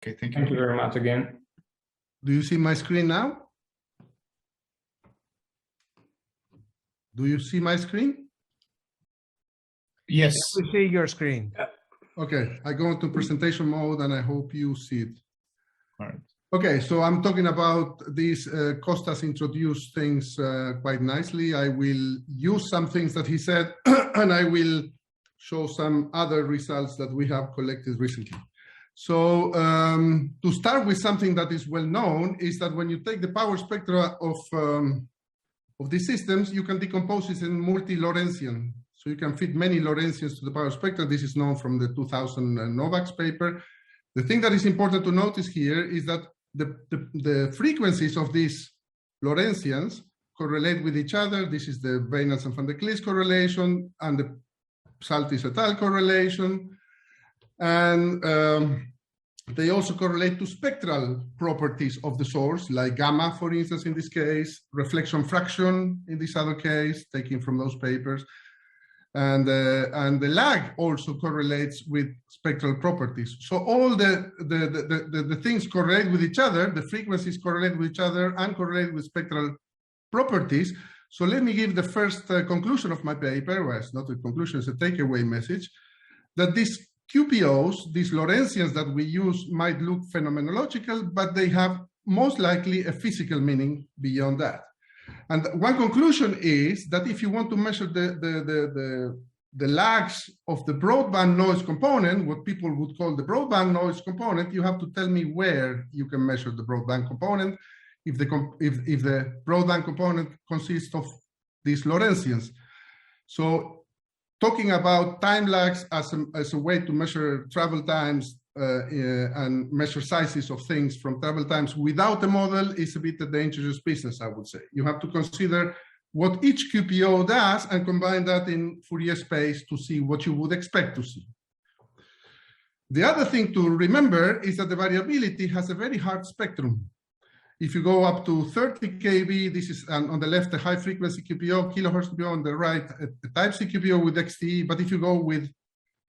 Okay, thank you. Thank you very much again. Do you see my screen now? Do you see my screen? Yes. We see your screen. Okay, I go into presentation mode and I hope you see it. All right. Okay, so I'm talking about these, Costas introduced things quite nicely. I will use some things that he said and I will show some other results that we have collected recently. So to start with something that is well known is that when you take the power spectra of these systems, you can decompose it in multi-Lorentzian. So you can fit many Lorentzians to the power spectra. This is known from the 2000 Novak's paper. The thing that is important to notice here is that the frequencies of these Lorentzians correlate with each other. This is the Weynants and van der Klis correlation and the Psaltis et al. Correlation. And they also correlate to spectral properties of the source, like gamma, for instance, in this case, reflection fraction in this other case, taken from those papers. And the lag also correlates with spectral properties. So all the things correlate with each other, the frequencies correlate with each other and correlate with spectral properties. So let me give the first conclusion of my paper, well, it's not a conclusion, it's a takeaway message, that these QPOs, these Lorentzians that we use might look phenomenological, but they have most likely a physical meaning beyond that. And one conclusion is that if you want to measure the lags of the broadband noise component, what people would call the broadband noise component, you have to tell me where you can measure the broadband component if the broadband component consists of these Lorentzians. So talking about time lags as a way to measure travel times and measure sizes of things from travel times without a model is a bit a dangerous business, I would say. You have to consider what each QPO does and combine that in Fourier space to see what you would expect to see. The other thing to remember is that the variability has a very hard spectrum. If you go up to 30 kb, this is on the left, a high frequency QPO, kilohertz QPO, on the right, a type C QPO with XTE. But if you go with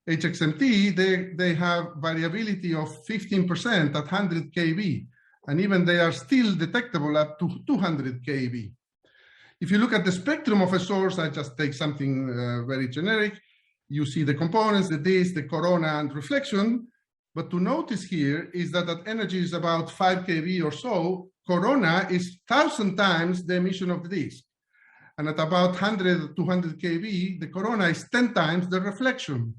HXMT, they have variability of 15% at 100 kb, and even they are still detectable up to 200 kb. If you look at the spectrum of a source, I just take something very generic, you see the components, the disk, the corona, and reflection. But to notice here is that energy is about 5 kb or so, corona is 1,000 times the emission of the disk. And at about 100, 200 kb, the corona is 10 times the reflection.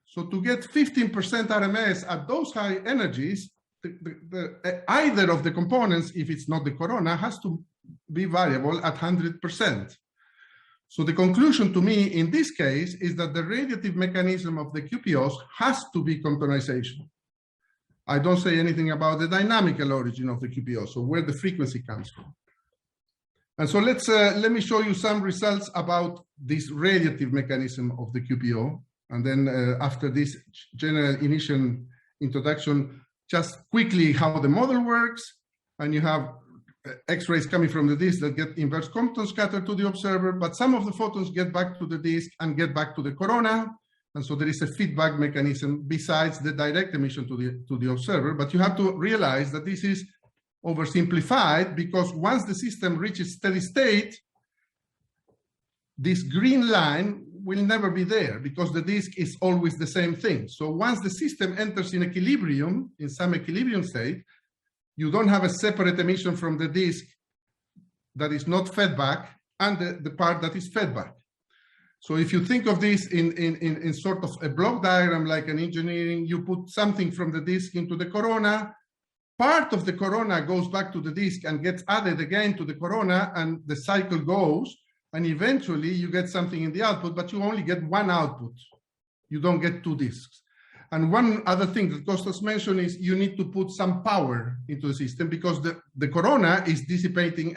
So to get 15% RMS at those high energies, either of the components, if it's not the corona, has to be variable at 100%. So the conclusion to me in this case is that the radiative mechanism of the QPOs has to be quantization. I don't say anything about the dynamical origin of the QPO, so where the frequency comes from. And so let me show you some results about this radiative mechanism of the QPO. And then after this general initial introduction, just quickly how the model works. And you have X-rays coming from the disk that get inverse Compton scattered to the observer, but some of the photons get back to the disk and get back to the corona. And so there is a feedback mechanism besides the direct emission to the observer. But you have to realize that this is oversimplified, because once the system reaches steady state, this green line will never be there because the disk is always the same thing. So once the system enters in equilibrium, in some equilibrium state, you don't have a separate emission from the disk that is not fed back and the part that is fed back. So if you think of this in sort of a block diagram, like an engineering, you put something from the disk into the corona, part of the corona goes back to the disk and gets added again to the corona, and the cycle goes, and eventually you get something in the output, but you only get one output. You don't get two disks. And one other thing that Costas mentioned is you need to put some power into the system, because the corona is dissipating,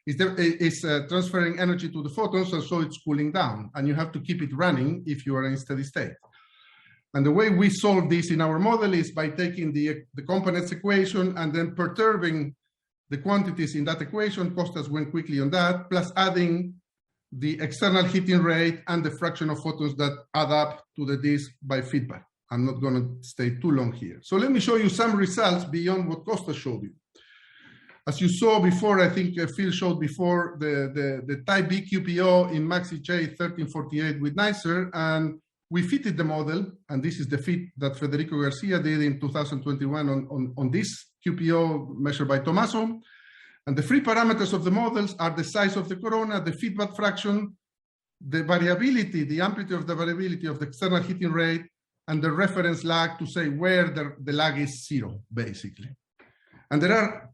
is transferring energy to the photons, and so it's cooling down. And you have to keep it running if you are in steady state. And the way we solve this in our model is by taking the components equation and then perturbing the quantities in that equation. Costas went quickly on that, plus adding the external heating rate and the fraction of photons that add up to the disk by feedback. I'm not going to stay too long here. So let me show you some results beyond what Costa showed you. As you saw before, I think Phil showed before the type B QPO in Maxi J 1348 with NICER, and we fitted the model, and this is the fit that Federico Garcia did in 2021 on this QPO measured by Tommaso. And the three parameters of the models are the size of the corona, the feedback fraction, the variability, the amplitude of the variability of the external heating rate, and the reference lag to say where the lag is zero, basically. And there are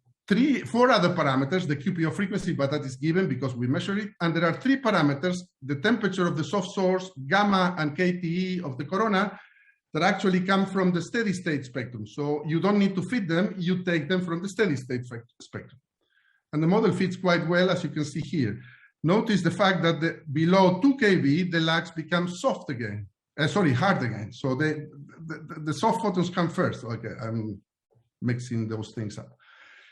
four other parameters, the QPO frequency, but that is given because we measure it. And there are three parameters, the temperature of the soft source, gamma, and KTE of the corona, that actually come from the steady state spectrum. So you don't need to fit them, you take them from the steady state spectrum. And the model fits quite well, as you can see here. Notice the fact that below 2 kV, the lags become soft again. Hard again. So the soft photons come first. Okay, I'm mixing those things up.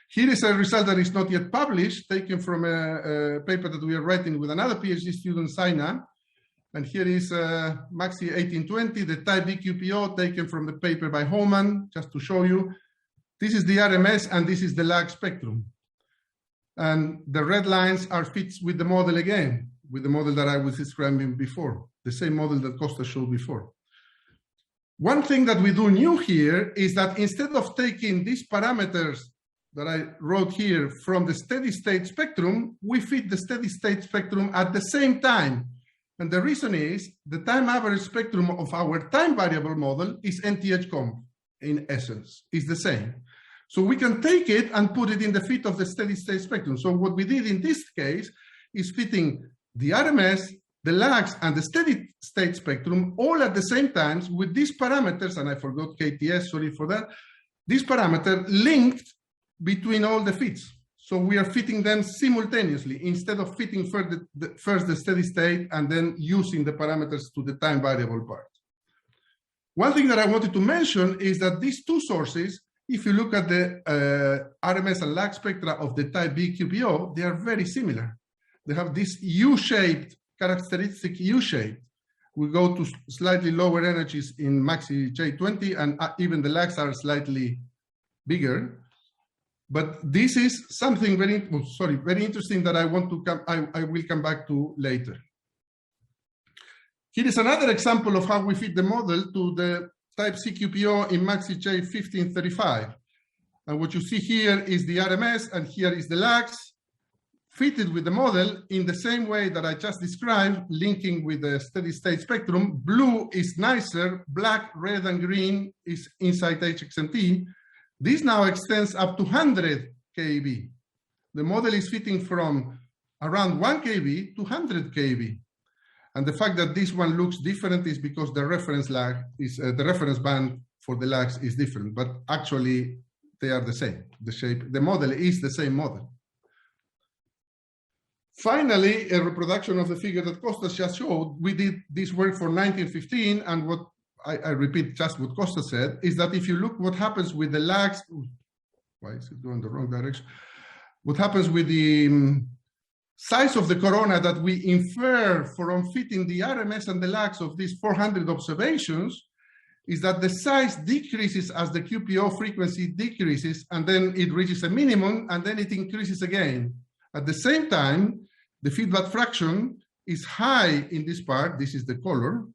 Here is a result that is not yet published, taken from a paper that we are writing with another PhD student, Saina. And here is Maxi 1820, the type B QPO, taken from the paper by Homan, just to show you. This is the RMS, and this is the lag spectrum. And the red lines are fits with the model again, with the model that I was describing before, the same model that Costa showed before. One thing that we do new here is that instead of taking these parameters that I wrote here from the steady state spectrum, we fit the steady state spectrum at the same time. And the reason is the time average spectrum of our time variable model is NTH-comp in essence, is the same. So we can take it and put it in the fit of the steady state spectrum. So what we did in this case is fitting the RMS, the lags, and the steady state spectrum all at the same time with these parameters, and I forgot KTS, sorry for that, this parameter linked between all the fits. So we are fitting them simultaneously instead of fitting first the steady state and then using the parameters to the time variable part. One thing that I wanted to mention is that these two sources, if you look at the RMS and lag spectra of the type B QPO, they are very similar. They have this U-shaped, characteristic U-shape. We go to slightly lower energies in Maxi J20, and even the lags are slightly bigger. But this is something very interesting that I will come back to later. Here is another example of how we fit the model to the type C QPO in Maxi J 1535. And what you see here is the RMS, and here is the lags, fitted with the model in the same way that I just described, linking with the steady state spectrum. Blue is NICER, black, red, and green is inside HXMT. This now extends up to 100 kV. The model is fitting from around 1 kV to 100 kV. And the fact that this one looks different is because the reference lag is the reference band for the lags is different, but actually they are the same. The shape, the model is the same model. Finally, a reproduction of the figure that Costa just showed. We did this work for 1915, and what I repeat just what Costa said, is that if you look what happens with the lags, why is it going the wrong direction? What happens with the size of the corona that we infer from fitting the RMS and the lags of these 400 observations is that the size decreases as the QPO frequency decreases, and then it reaches a minimum, and then it increases again. At the same time, the feedback fraction is high in this part. This is the color,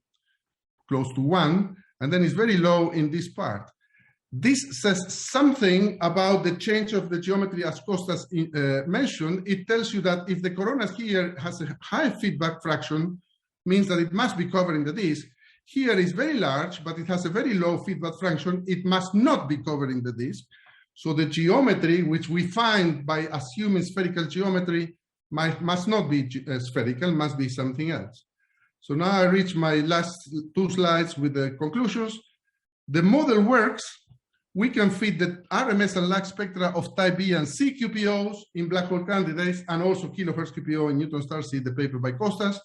close to 1, and then it's very low in this part. This says something about the change of the geometry as Costas mentioned. It tells you that if the corona here has a high feedback fraction, means that it must be covering the disk. Here is very large, but it has a very low feedback fraction. It must not be covering the disk. So the geometry, which we find by assuming spherical geometry, must not be spherical, must be something else. So now I reach my last 2 slides with the conclusions. The model works. We can fit the RMS and lag spectra of type B and C QPOs in black hole candidates, and also kilohertz QPO in neutron stars, see the paper by Costas.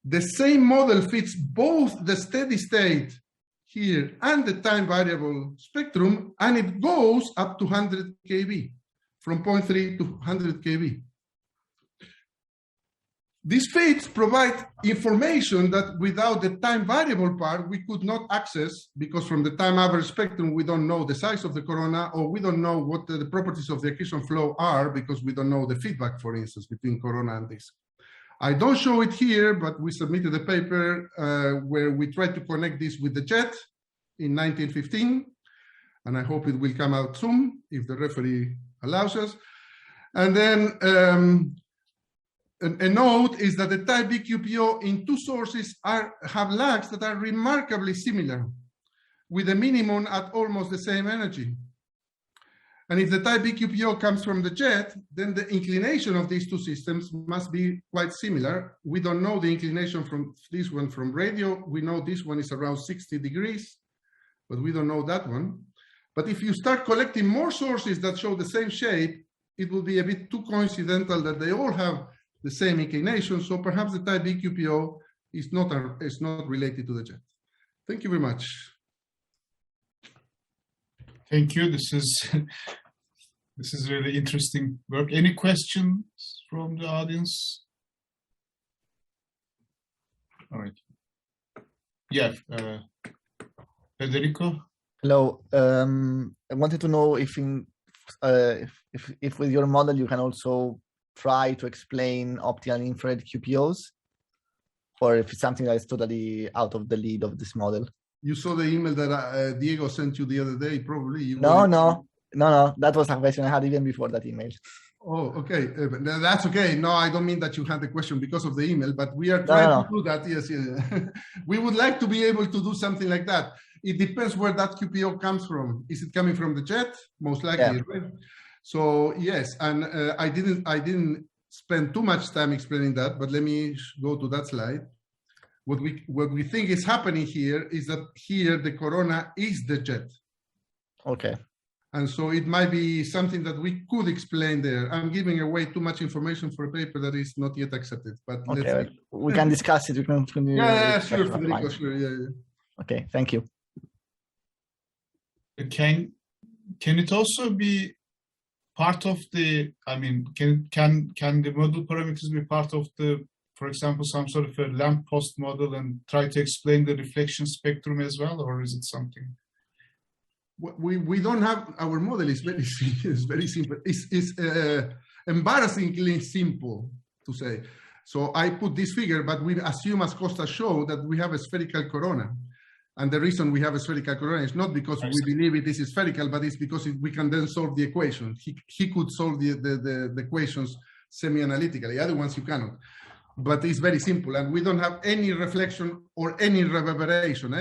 The same model fits both the steady state here and the time variable spectrum, and it goes up to 100 kV, from 0.3 to 100 kV. These feeds provide information that without the time variable part, we could not access, because from the time average spectrum, we don't know the size of the corona, or we don't know what the properties of the accretion flow are, because we don't know the feedback, for instance, between corona and disk. I don't show it here, but we submitted a paper where we tried to connect this with the jet in 1915, and I hope it will come out soon, if the referee allows us. And then a note is that the type B QPO in two sources have lags that are remarkably similar, with a minimum at almost the same energy. And if the type B QPO comes from the jet, then the inclination of these two systems must be quite similar. We don't know the inclination from this one from radio. We know this one is around 60 degrees, but we don't know that one. But if you start collecting more sources that show the same shape, it will be a bit too coincidental that they all have the same inclination. So perhaps the type B QPO is not related to the jet. Thank you very much. Thank you. This is really interesting work. Any questions from the audience? All right. Yeah, Federico. Hello. I wanted to know if with your model you can also try to explain optical and infrared QPOs, or if it's something that is totally out of the lead of this model. You saw the email that Diego sent you the other day, probably. No. That was a question I had even before that email. Oh, okay. That's okay. No, I don't mean that you had the question because of the email, but we are trying to do that. Yes. We would like to be able to do something like that. It depends where that QPO comes from. Is it coming from the jet? Most likely, right? So yes, and I didn't spend too much time explaining that, but let me go to that slide. What we think is happening here is that here the corona is the jet. Okay. And so it might be something that we could explain there. I'm giving away too much information for a paper that is not yet accepted. But okay, we can discuss it. We can continue. Yeah, sure, Federico, sure. Yeah. Okay, thank you. Can it also be part of the? I mean, can the model parameters be part of the? For example, some sort of a lamppost model and try to explain the reflection spectrum as well, or is it something? We don't have, our model is very simple. It's embarrassingly simple to say. So I put this figure, but we assume, as Costa showed, that we have a spherical corona. And the reason we have a spherical corona is not because we believe it is spherical, but it's because we can then solve the equation. He could solve the equations semi-analytically, other ones you cannot. But it's very simple, and we don't have any reflection or any reverberation,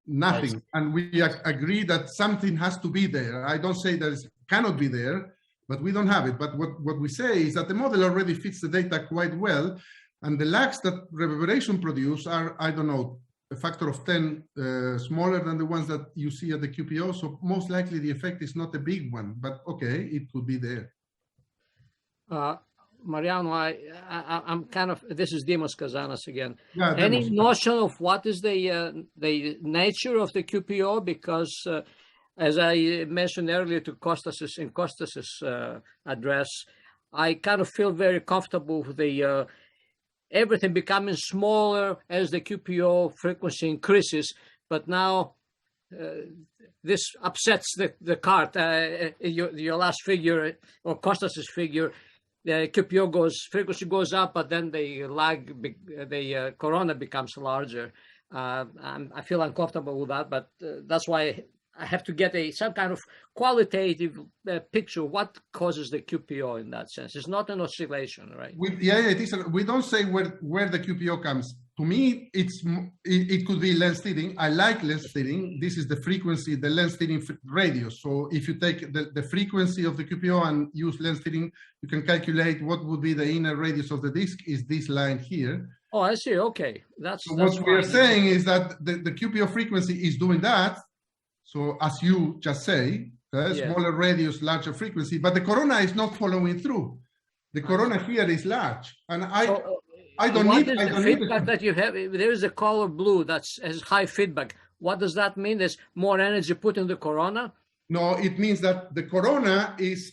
nothing. And we agree that something has to be there. I don't say that it cannot be there, but we don't have it. But what we say is that the model already fits the data quite well, and the lags that reverberation produce are, I don't know, a factor of 10 smaller than the ones that you see at the QPO. So most likely the effect is not a big one, but okay, it could be there. Mariano, I'm kind of, this is Dimos Kazanas again. Yeah, any notion of what is the nature of the QPO? Because as I mentioned earlier to Kostas's address, I kind of feel very comfortable with the everything becoming smaller as the QPO frequency increases. But now this upsets the cart. Your last figure, or Kostas's figure, the QPO frequency goes up, but then the corona becomes larger. I feel uncomfortable with that, but that's why I have to get some kind of qualitative picture. What causes the QPO in that sense? It's not an oscillation, right? It is. We don't say where the QPO comes. To me, it could be lens steering. I like lens steering. This is the frequency, the lens steering radius. So if you take the frequency of the QPO and use lens steering, you can calculate what would be the inner radius of the disk is this line here. Oh, I see. Okay. That's what we are saying is that the QPO frequency is doing that. So as you just say, smaller radius, larger frequency, but the corona is not following through. The corona here is large, and I don't need the feedback that you have. There is a color blue that has high feedback. What does that mean? There's more energy put in the corona? No, it means that the corona is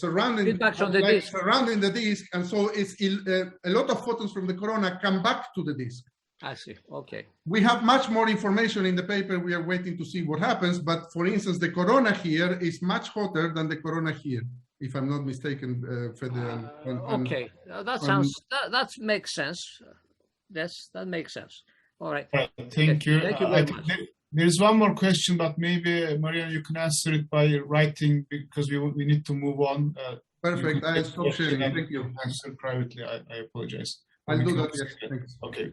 surrounding Feedbacks on the disk. surrounding the disk, and so it's a lot of photons from the corona come back to the disk. I see. Okay. We have much more information in the paper. We are waiting to see what happens. But for instance, the corona here is much hotter than the corona here, if I'm not mistaken, Fede. Okay, that makes sense. That makes sense. All right. Right, thank you. Thank you I very think much. there's one more question, but maybe Mariana, you can answer it by writing because we need to move on. Perfect. I'll stop sharing. Thank you. Answer privately. I apologize. I'll We do can that. also- Yes. Thanks. Okay.